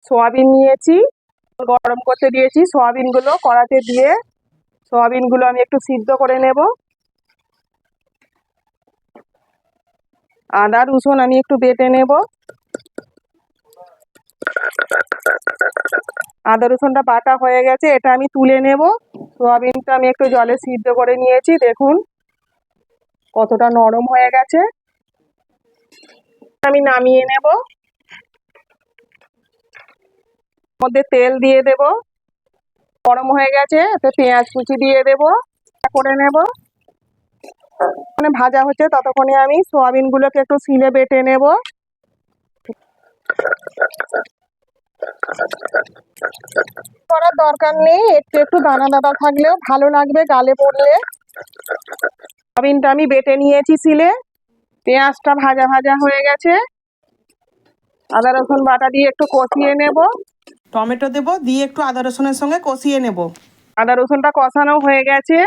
Soybean নিয়েছি, গরম করতে দিয়েছি। সোয়াবিনগুলো কড়াতে দিয়ে সোয়াবিনগুলো আমি একটু সিদ্ধ করে নেব। আদা রসুন আমি একটু বেটে নেব। আদা রসুনটা বাটা হয়ে গেছে, এটা আমি তুলে নেব। সোয়াবিনটা আমি একটু জলে সিদ্ধ করে নিয়েছি, দেখুন কতটা নরম হয়ে গেছে। আমি নামিয়ে নেব। মধ্যে তেল দিয়ে দেব, গরম হয়ে গেছে, এতে পেঁয়াজ কুচি দিয়ে দেব, করে নেব। মানে ভাজা হচ্ছে ততক্ষণে আমি সোয়াবিন গুলোকে একটু শিলে বেটে নেব। করার দরকার নেই, একটু একটু দানা দানা থাকলেও ভালো লাগবে গালে পড়লে। সোয়াবিনটা আমি বেটে নিয়েছি শিলে। পেঁয়াজটা ভাজা ভাজা হয়ে গেছে, আদা রসুন বাটা দিয়ে একটু কষিয়ে নেব। টমেটো দেব, দিয়ে একটু আদা রসুনের সঙ্গে কষিয়ে নেব। আদা রসুনটা কষানো হয়ে গেছে,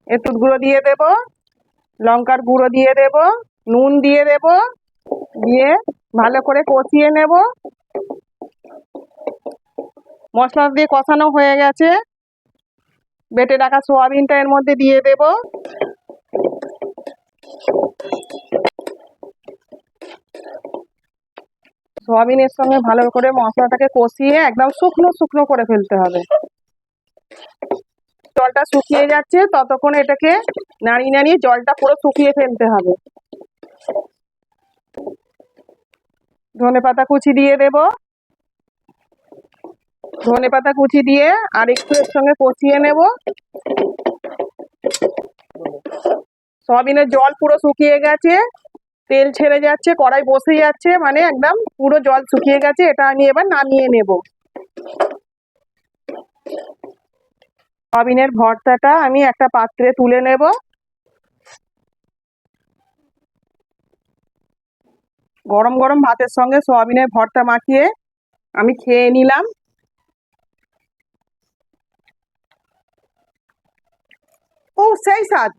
একটু গুঁড়ো দিয়ে দেব, লঙ্কার গুঁড়ো দিয়ে দেব, নুন দিয়ে দেব, দিয়ে ভালো করে কষিয়ে নেব। মশলা দিয়ে কষানো হয়ে গেছে, বেটে রাখা সোয়াবিনটা এর মধ্যে দিয়ে দেব। সোয়াবিনের সঙ্গে ভালো করে মশলাটাকে কষিয়ে একদম শুকনো শুকনো করে ফেলতে হবে। জলটা শুকিয়ে যাচ্ছে, ততক্ষণ এটাকে নাড়িয়ে নাড়িয়ে জলটা পুরো শুকিয়ে ফেলতে হবে। ধনেপাতা কুচি দিয়ে দেব, ধনেপাতা কুচি দিয়ে আর একটু এর সঙ্গে কষিয়ে নেব। সয়াবিনের জল পুরো শুকিয়ে গেছে, তেল ছেড়ে যাচ্ছে, কড়াই বসে যাচ্ছে, মানে একদম পুরো জল শুকিয়ে গেছে। এটা আমি এবার নামিয়ে নেব। সয়াবিনের ভর্তাটা আমি একটা পাত্রে তুলে নেব। গরম গরম ভাতের সঙ্গে সয়াবিনের ভর্তা মাখিয়ে আমি খেয়ে নিলাম। ও সেই স্বাদ।